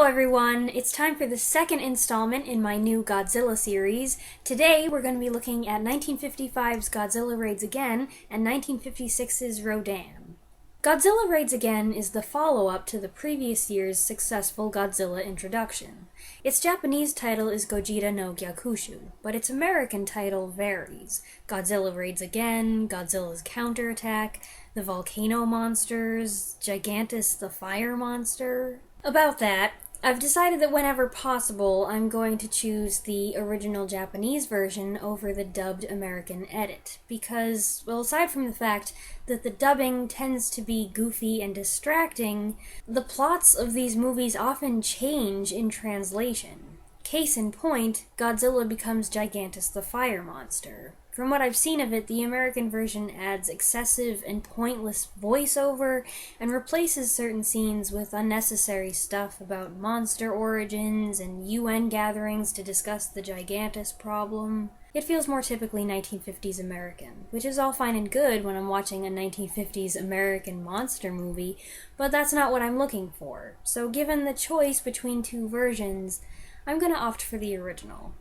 everyone, it's time for the second installment in my new Godzilla series. Today we're going to be looking at 1955's Godzilla Raids Again and 1956's Rodan. Godzilla Raids Again is the follow-up to the previous year's successful Godzilla introduction. Its Japanese title is Gojira no Gyakushu, but its American title varies. Godzilla Raids Again, Godzilla's Counterattack, The Volcano Monsters, Gigantus the Fire Monster. About that, I've decided that whenever possible, I'm going to choose the original Japanese version over the dubbed American edit, because, well, aside from the fact that the dubbing tends to be goofy and distracting, the plots of these movies often change in translation. Case in point, Godzilla becomes Gigantus the Fire Monster. From what I've seen of it, the American version adds excessive and pointless voiceover and replaces certain scenes with unnecessary stuff about monster origins and UN gatherings to discuss the Gigantus problem. It feels more typically 1950s American, which is all fine and good when I'm watching a 1950s American monster movie, but that's not what I'm looking for. So given the choice between two versions, I'm gonna opt for the original.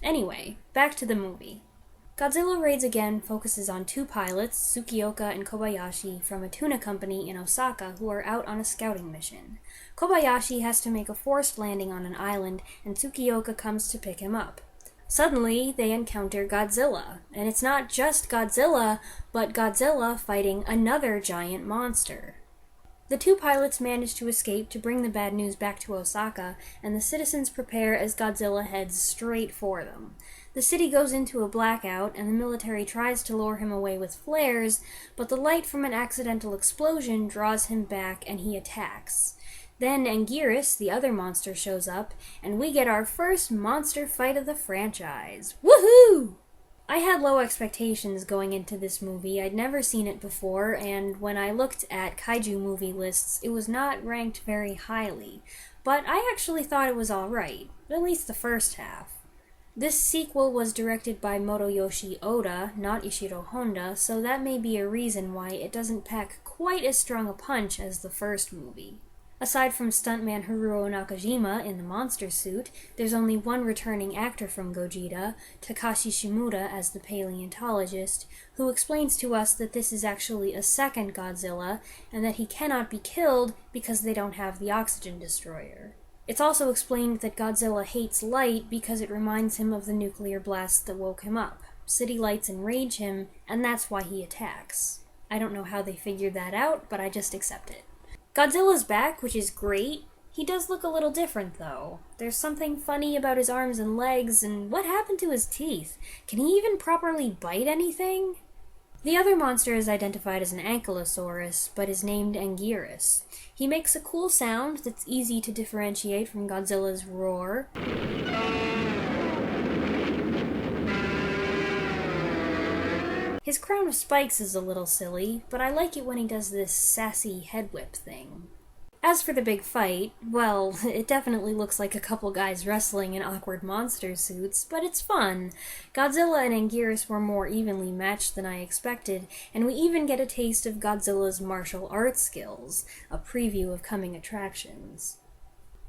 Anyway, back to the movie. Godzilla Raids Again focuses on two pilots, Tsukioka and Kobayashi, from a tuna company in Osaka who are out on a scouting mission. Kobayashi has to make a forced landing on an island, and Tsukioka comes to pick him up. Suddenly, they encounter Godzilla, and it's not just Godzilla, but Godzilla fighting another giant monster. The two pilots manage to escape to bring the bad news back to Osaka, and the citizens prepare as Godzilla heads straight for them. The city goes into a blackout, and the military tries to lure him away with flares, but the light from an accidental explosion draws him back and he attacks. Then Anguirus, the other monster, shows up, and we get our first monster fight of the franchise. Woohoo! I had low expectations going into this movie. I'd never seen it before, and when I looked at kaiju movie lists, it was not ranked very highly. But I actually thought it was alright, at least the first half. This sequel was directed by Motoyoshi Oda, not Ishiro Honda, so that may be a reason why it doesn't pack quite as strong a punch as the first movie. Aside from stuntman Haruo Nakajima in the monster suit, there's only one returning actor from Gojira, Takashi Shimura as the paleontologist, who explains to us that this is actually a second Godzilla, and that he cannot be killed because they don't have the oxygen destroyer. It's also explained that Godzilla hates light because it reminds him of the nuclear blast that woke him up. City lights enrage him, and that's why he attacks. I don't know how they figured that out, but I just accept it. Godzilla's back, which is great. He does look a little different, though. There's something funny about his arms and legs, and what happened to his teeth? Can he even properly bite anything? The other monster is identified as an ankylosaurus, but is named Anguirus. He makes a cool sound that's easy to differentiate from Godzilla's roar. His crown of spikes is a little silly, but I like it when he does this sassy head whip thing. As for the big fight, well, it definitely looks like a couple guys wrestling in awkward monster suits, but it's fun. Godzilla and Anguirus were more evenly matched than I expected, and we even get a taste of Godzilla's martial arts skills, a preview of coming attractions.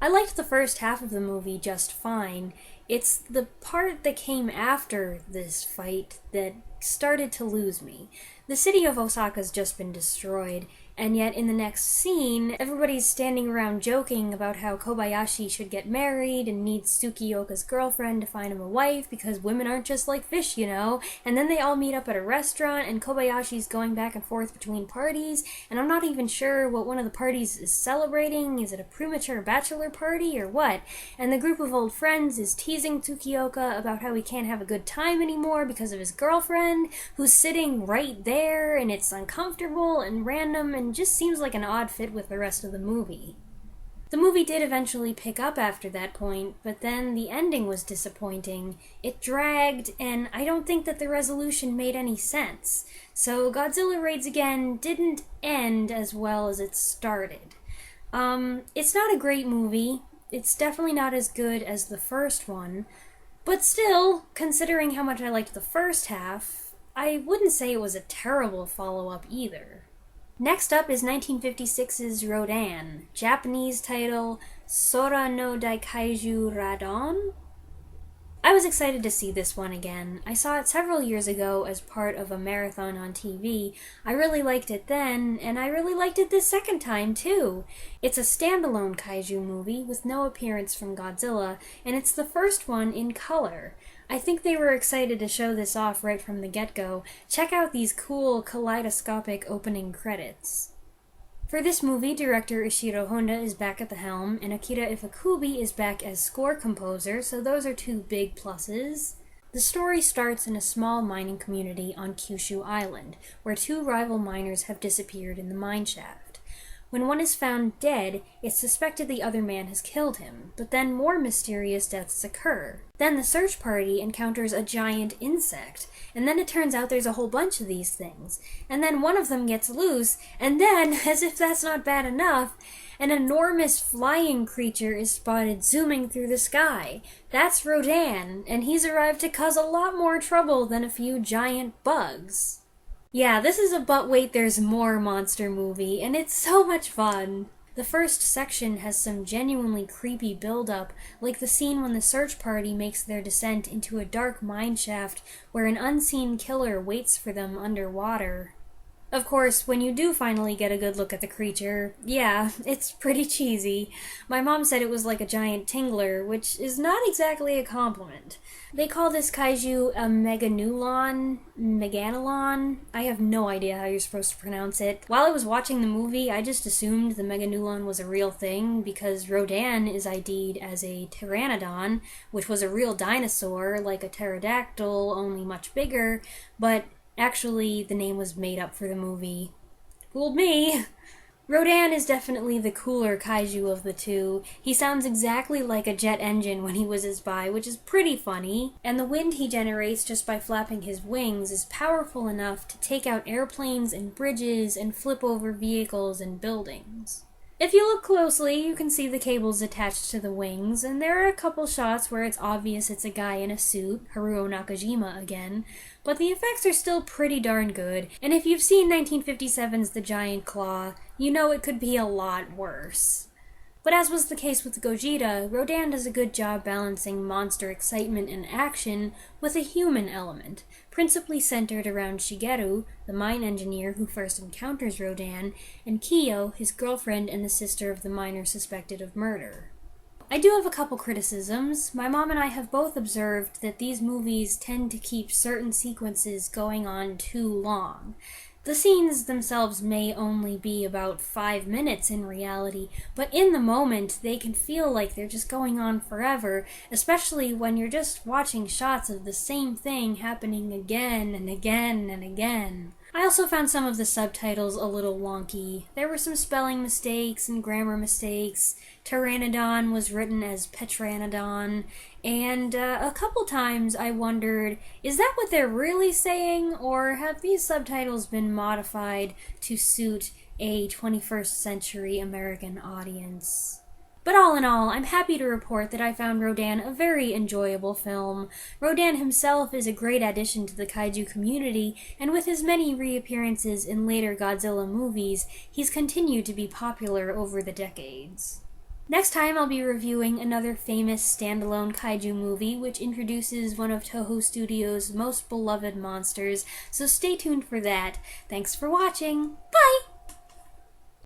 I liked the first half of the movie just fine. It's the part that came after this fight that started to lose me. The city of Osaka's just been destroyed, and yet in the next scene, everybody's standing around joking about how Kobayashi should get married and needs Tsukioka's girlfriend to find him a wife because women aren't just like fish, you know, and then they all meet up at a restaurant and Kobayashi's going back and forth between parties, and I'm not even sure what one of the parties is celebrating. Is it a premature bachelor party or what? And the group of old friends is teasing Tsukioka about how he can't have a good time anymore because of his girlfriend, who's sitting right there, and it's uncomfortable and random and just seems like an odd fit with the rest of the movie. The movie did eventually pick up after that point, but then the ending was disappointing. It dragged, and I don't think that the resolution made any sense. So Godzilla Raids Again didn't end as well as it started. It's not a great movie. It's definitely not as good as the first one, but still, considering how much I liked the first half, I wouldn't say it was a terrible follow-up either. Next up is 1956's Rodan, Japanese title Sora no Daikaiju Radon? I was excited to see this one again. I saw it several years ago as part of a marathon on TV. I really liked it then, and I really liked it this second time too. It's a standalone kaiju movie with no appearance from Godzilla, and it's the first one in color. I think they were excited to show this off right from the get-go. Check out these cool kaleidoscopic opening credits. For this movie, director Ishiro Honda is back at the helm, and Akira Ifukube is back as score composer, so those are two big pluses. The story starts in a small mining community on Kyushu Island, where two rival miners have disappeared in the mine shaft. When one is found dead, it's suspected the other man has killed him, but then more mysterious deaths occur. Then the search party encounters a giant insect, and then it turns out there's a whole bunch of these things. And then one of them gets loose, and then, as if that's not bad enough, an enormous flying creature is spotted zooming through the sky. That's Rodan, and he's arrived to cause a lot more trouble than a few giant bugs. Yeah, this is a but wait there's more monster movie, and it's so much fun. The first section has some genuinely creepy build-up, like the scene when the search party makes their descent into a dark mine shaft where an unseen killer waits for them underwater. Of course, when you do finally get a good look at the creature, yeah, it's pretty cheesy. My mom said it was like a giant tingler, which is not exactly a compliment. They call this kaiju a meganulon? I have no idea how you're supposed to pronounce it. While I was watching the movie, I just assumed the meganulon was a real thing because Rodan is ID'd as a pteranodon, which was a real dinosaur, like a pterodactyl, only much bigger, but actually, the name was made up for the movie. Fooled me! Rodan is definitely the cooler kaiju of the two. He sounds exactly like a jet engine when he whizzes by, which is pretty funny, and the wind he generates just by flapping his wings is powerful enough to take out airplanes and bridges and flip over vehicles and buildings. If you look closely, you can see the cables attached to the wings, and there are a couple shots where it's obvious it's a guy in a suit, Haruo Nakajima again, but the effects are still pretty darn good, and if you've seen 1957's The Giant Claw, you know it could be a lot worse. But as was the case with Gojira, Rodan does a good job balancing monster excitement and action with a human element, principally centered around Shigeru, the mine engineer who first encounters Rodan, and Kiyo, his girlfriend and the sister of the miner suspected of murder. I do have a couple criticisms. My mom and I have both observed that these movies tend to keep certain sequences going on too long. The scenes themselves may only be about 5 minutes in reality, but in the moment they can feel like they're just going on forever, especially when you're just watching shots of the same thing happening again and again and again. I also found some of the subtitles a little wonky. There were some spelling mistakes and grammar mistakes. Pteranodon was written as Petranodon, and a couple times I wondered, is that what they're really saying, or have these subtitles been modified to suit a 21st century American audience? But all in all, I'm happy to report that I found Rodan a very enjoyable film. Rodan himself is a great addition to the kaiju community, and with his many reappearances in later Godzilla movies, he's continued to be popular over the decades. Next time I'll be reviewing another famous standalone kaiju movie which introduces one of Toho Studios' most beloved monsters, so stay tuned for that. Thanks for watching! Bye!